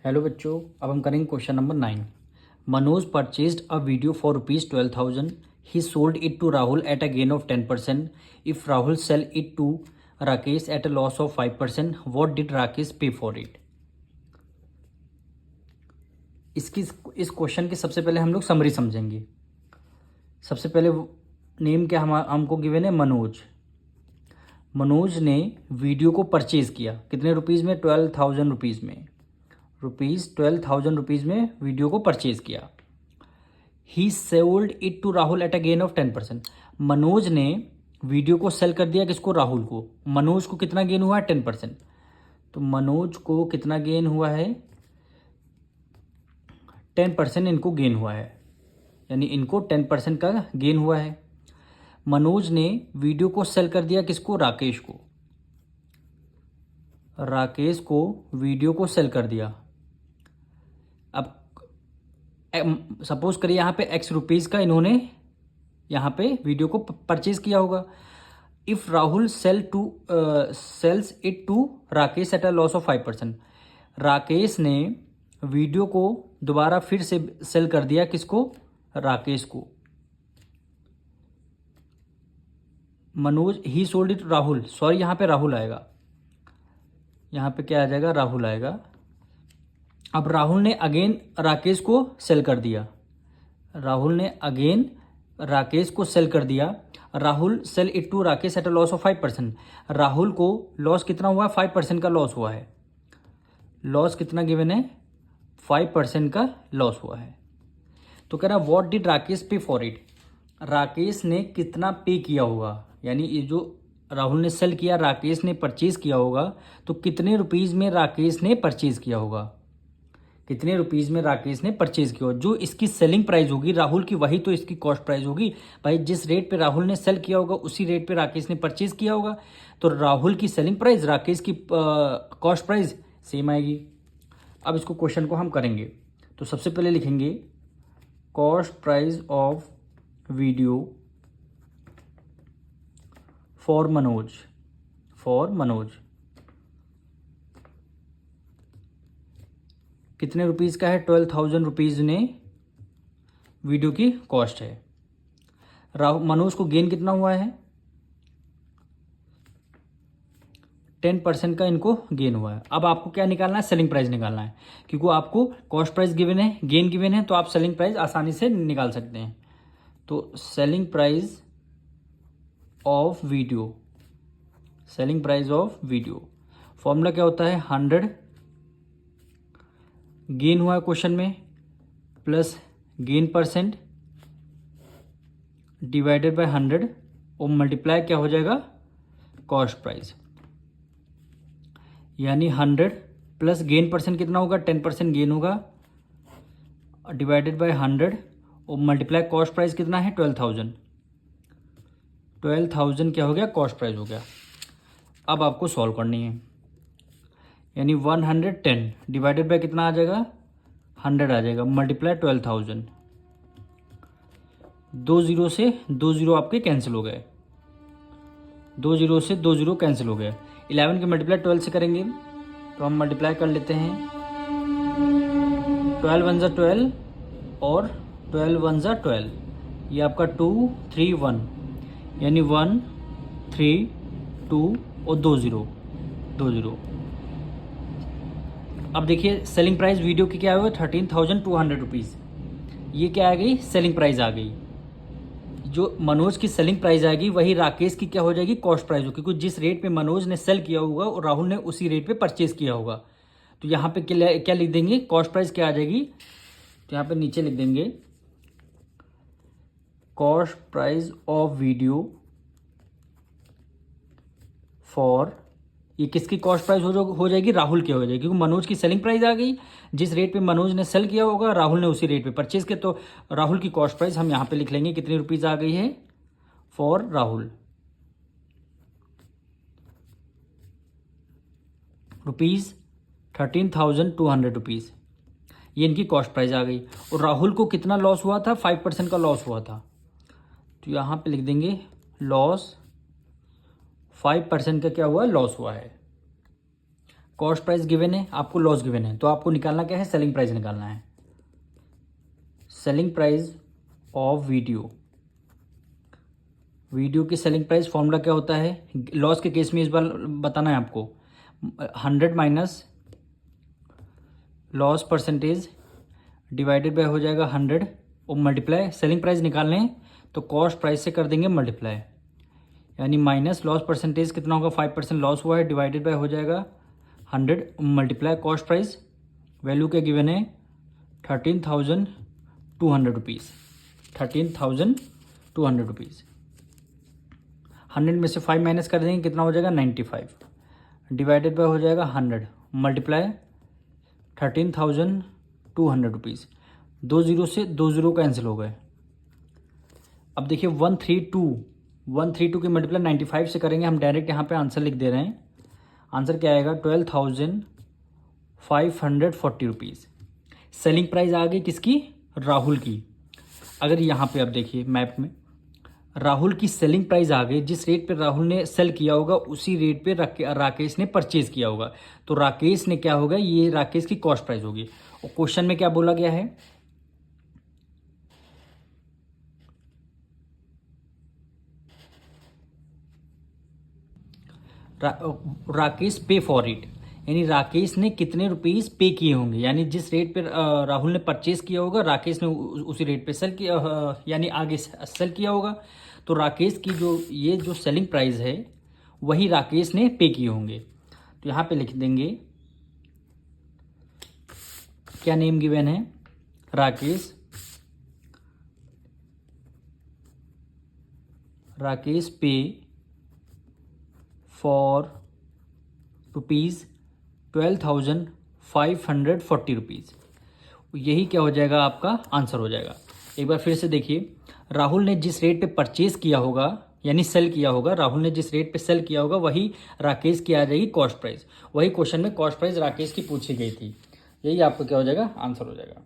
Hello बच्चों, अब हम करेंगे question number 9। Manoj purchased a video for ₹12,000. He sold it to Rahul at a gain of 10%. If Rahul sell it to Rakesh at a loss of 5%, what did Rakesh pay for it? इस question के सबसे पहले हम लोग समरी समझेंगे। सबसे पहले नेम क्या हमको गिवन है? मनोज। मनोज ने वीडियो को परचेज किया कितने रुपीज़ में? 12,000 रुपीज़ में। 12,000 रुपीज़ में वीडियो को परचेज किया। He sold it to Rahul at a gain of 10%. Manoj ने वीडियो को सेल कर दिया किसको? राहुल को। मनोज को कितना गेन हुआ है? 10%. तो मनोज को कितना गेन हुआ है? 10% इनको गेन हुआ है, यानी इनको 10% का गेन हुआ है। मनोज ने वीडियो को सेल कर दिया किसको? राकेश को। राकेश को वीडियो को सेल कर दिया। अब सपोज करिए यहाँ पे X रुपीज़ का इन्होंने यहाँ पे वीडियो को परचेज किया होगा। If Rahul sells it to Rakesh at a loss of 5%. Rakesh ने वीडियो को दोबारा फिर से सेल कर दिया किसको? राकेश को। मनोज ही सोल्ड इट राहुल, सॉरी यहाँ पे राहुल आएगा, यहाँ पे क्या आ जाएगा? राहुल आएगा। अब राहुल ने अगेन राकेश को सेल कर दिया। राहुल ने अगेन राकेश को सेल कर दिया। Rahul sell it to Rakesh at a loss of 5%. Rahul को लॉस कितना हुआ? 5% का लॉस हुआ है। लॉस कितना गिवन है? 5% का लॉस हुआ है। तो कह रहा what did Rakesh pay for it? Rakesh ने कितना पे किया होगा, यानी ये जो राहुल ने सेल किया, राकेश ने परचेज किया होगा, तो कितने रुपीज़ में राकेश ने परचेज किया होगा? कितने रुपीज़ में राकेश ने परचेज किया? जो इसकी सेलिंग प्राइस होगी राहुल की, वही तो इसकी कॉस्ट प्राइस होगी भाई। जिस रेट पे राहुल ने सेल किया होगा उसी रेट पे राकेश ने परचेज किया होगा, तो राहुल की सेलिंग प्राइस, राकेश की कॉस्ट प्राइस सेम आएगी। अब इसको क्वेश्चन को हम करेंगे, तो सबसे पहले लिखेंगे cost price of video for Manoj. कितने रुपीज़ का है? 12,000 रुपीज़ ने वीडियो की कॉस्ट है। मनोज को गेन कितना हुआ है? 10% का इनको गेन हुआ है। अब आपको क्या निकालना है? सेलिंग प्राइस निकालना है, क्योंकि आपको कॉस्ट प्राइस गिवन है, गेन गिवन है, तो आप सेलिंग प्राइस आसानी से निकाल सकते हैं। तो selling price of video formula क्या होता है? 100 गेन हुआ है क्वेश्चन में, plus gain percent divided by 100 और मल्टीप्लाई क्या हो जाएगा? Cost price. यानी 100 प्लस गेन परसेंट कितना होगा? 10% गेन होगा, डिवाइडेड बाय 100 और मल्टीप्लाई कॉस्ट प्राइस कितना है? 12,000। 12,000 क्या हो गया? कॉस्ट प्राइस हो गया। अब आपको सॉल्व करनी है, यानी 110 डिवाइडेड बाय कितना आ जाएगा? 100 आ जाएगा, मल्टीप्लाई 12,000। 2 जीरो से 2 जीरो आपके कैंसिल हो गए, 2 जीरो से 2 जीरो कैंसिल हो गए। 11 के मल्टीप्लाई 12 से करेंगे तो हम मल्टीप्लाई कर लेते हैं। 12 वन ज़ा 12 और 12 वन ज़ा 12, ये आपका 2 3 1, यानी 1 3 2 और 2 जीरो। अब देखिए सेलिंग प्राइस वीडियो की क्या हुआ? 13,200 रुपीज़। ये क्या आ गई? सेलिंग प्राइस आ गई। जो मनोज की सेलिंग प्राइस आएगी वही राकेश की क्या हो जाएगी? कॉस्ट प्राइस होगी, क्योंकि जिस रेट पे मनोज ने सेल किया होगा और राहुल ने उसी रेट पे परचेज किया होगा। तो यहाँ पे क्या लिख देंगे? कॉस्ट प्राइस क्या आ जाएगी? तो यहाँ पे नीचे लिख देंगे cost price of video for, ये किसकी कॉस्ट प्राइस हो जाएगी? राहुल की हो जाएगी, क्योंकि मनोज की सेलिंग प्राइस आ गई। जिस रेट पे मनोज ने सेल किया होगा राहुल ने उसी रेट पे परचेज किया, तो राहुल की कॉस्ट प्राइस हम यहाँ पे लिख लेंगे कितनी रुपीज़ आ गई है फॉर राहुल? ₹13,200 रुपीज़, ये इनकी कॉस्ट प्राइस आ गई। और राहुल को कितना लॉस हुआ था? 5% का लॉस हुआ था, तो यहाँ पे लिख देंगे लॉस, 5% का क्या हुआ? लॉस हुआ है। कॉस्ट प्राइस गिवन है, आपको लॉस गिवन है, तो आपको निकालना क्या है, सेलिंग प्राइस निकालना है। Selling price of video, video की सेलिंग प्राइस फॉर्मूला क्या होता है, लॉस के केस में इस बार बताना है आपको, 100 minus loss percentage divided by हो जाएगा 100 और मल्टीप्लाई, सेलिंग प्राइस निकालने हैं तो कॉस्ट प्राइस से कर देंगे मल्टीप्लाई, यानी माइनस लॉस परसेंटेज कितना होगा, 5% लॉस हुआ है, डिवाइडेड बाय हो जाएगा 100 मल्टीप्लाई कॉस्ट प्राइस, वैल्यू क्या गिवन है 13,200 रुपीज़, 13,200 रुपीज़। 100 में से 5 माइनस कर देंगे कितना हो जाएगा 95, डिवाइडेड बाय हो जाएगा 100 मल्टीप्लाई 13,200 रुपीज़। 2 जीरो से 2 जीरो कैंसिल हो गए। अब देखिए 132 की मल्टीप्लाई 95 से करेंगे, हम डायरेक्ट यहाँ पे आंसर लिख दे रहे हैं। आंसर क्या आएगा 12,540 रुपीज़। सेलिंग प्राइस आ गई किसकी, राहुल की। अगर यहाँ पे आप देखिए मैप में राहुल की सेलिंग प्राइस आ गई, जिस रेट पे राहुल ने सेल किया होगा उसी रेट पे राकेश ने परचेज किया होगा, तो राकेश ने क्या होगा, ये राकेश की कॉस्ट प्राइस होगी। और क्वेश्चन में क्या बोला गया है, राकेश पे फॉर इट, यानी राकेश ने कितने रुपीस पे किए होंगे, यानी जिस रेट पे राहुल ने परचेज किया होगा राकेश ने उसी रेट पे सेल किया, यानी आगे सेल किया होगा, तो राकेश की ये जो सेलिंग प्राइस है वही राकेश ने पे किए होंगे। तो यहाँ पे लिख देंगे क्या नेम गिवन है, Rakesh pay for rupees 12,540 rupees. यही क्या हो जाएगा, आपका आंसर हो जाएगा। एक बार फिर से देखिए, राहुल ने जिस रेट पे परचेज किया होगा यानी सेल किया होगा, राहुल ने जिस रेट पे सेल किया होगा वही राकेश की आ जाएगी कॉस्ट प्राइस। वही क्वेश्चन में कॉस्ट प्राइस राकेश की पूछी गई थी। यही आपका क्या हो जाएगा, आंसर हो जाएगा।